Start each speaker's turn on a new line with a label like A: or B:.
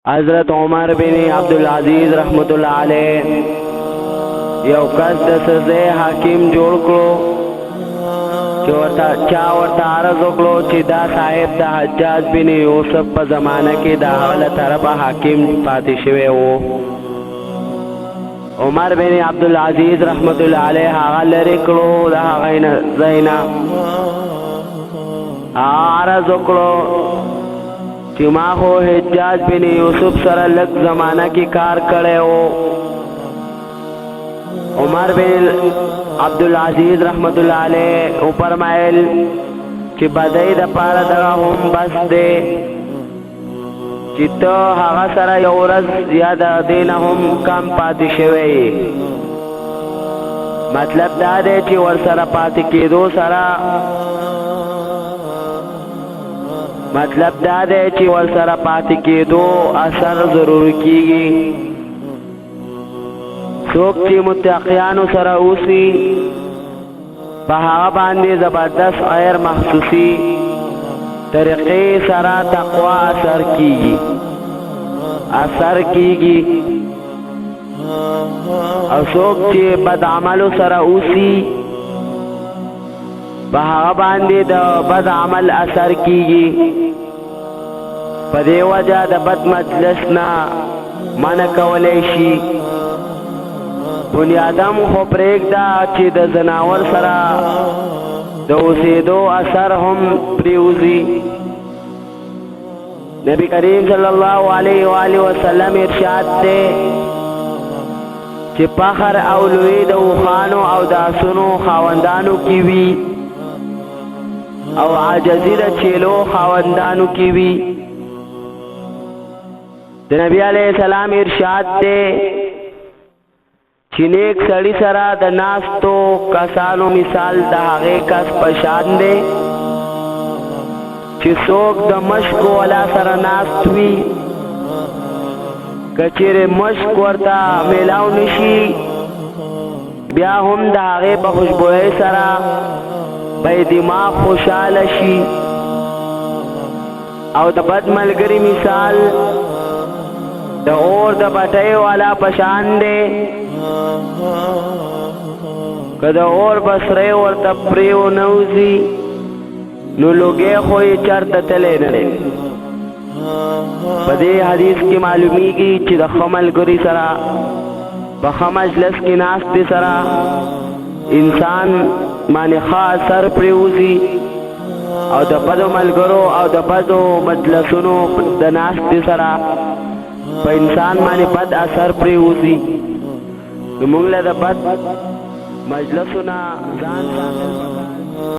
A: حضرت عمر بن عبدالعزیز رحمتullah علیه یو کس د سزا حاکم جوړ کړو چې ورته عرض وکړو چې دا صاحب د حجاج بن یوسف په زمانه کې د هغه طرفه حاکم پاتې شوی وو. عمر بن عبدالعزیز رحمتullah علیه هغه لرې کړو د هغه ځای نه عرض وکړو چې ما خو حجاج بن یوسف سره لږ زمانہ کې کار کړی وو. عمر بن عبدالعزیز رحمتullah علیه او فرمایل چې بدای د پاره دغه هم بس دی چې ته هغه سره یو ورځ زیاده دین هم کم پاتې شوی. مطلب دا دی چې ور سره پاتې کېدو سره مطلب دا دی چې ور سره پاتې کېدو اثر ضرور کیږي. څوک چې متقیانو سره اوسي په هغه باندې زبردست غیر محسوسي طریقې سره تقوا اثر کیږي او څوک چې بد عملو سره اوسي په هغه باندې د بد عمل اثر کیږي. په دې وجه د بد مجلس نه منع کولی شي. بنیادم خو پرېږده چې د ځناور سره د اوسېدو اثر هم پرېوځي. نبی کریم صلی الله علیه و آله وسلم ارشاد دی چې فخر او لوی د اوښانو او د اسونو خاوندانو کې وي او عاجزی د چیلو خاوندانو کی وی. د نبی علیہ السلام ارشاد دے چې نیک سړی سره د ناستو کسانو مثال د هغه کس پشان دی چې څوک د مشک ولا سره ناست وي کچېرې مشک ورته میلاو نشي بیا هم د هغه په خوشبوئی سره بای دماغ خوشحال شي. او د بد ملګری مثال د اور د بټۍ والا پشان دی که د اور بسری ورته پریو نوزي نو لوګی خو یې چرته تلی نه دی. په دې حدیث کې معلومیږي چې د ښه ملګري سره په ښه مجلس کې ناستې سره انسان باندې ښه اثر پرېوځي او د بدو ملګرو او د بدو مجلسونو د ناستې سره په انسان باندې بد اثر پرېوځي. نو موږ له د بد مجلسونه ځان ساتل پکار.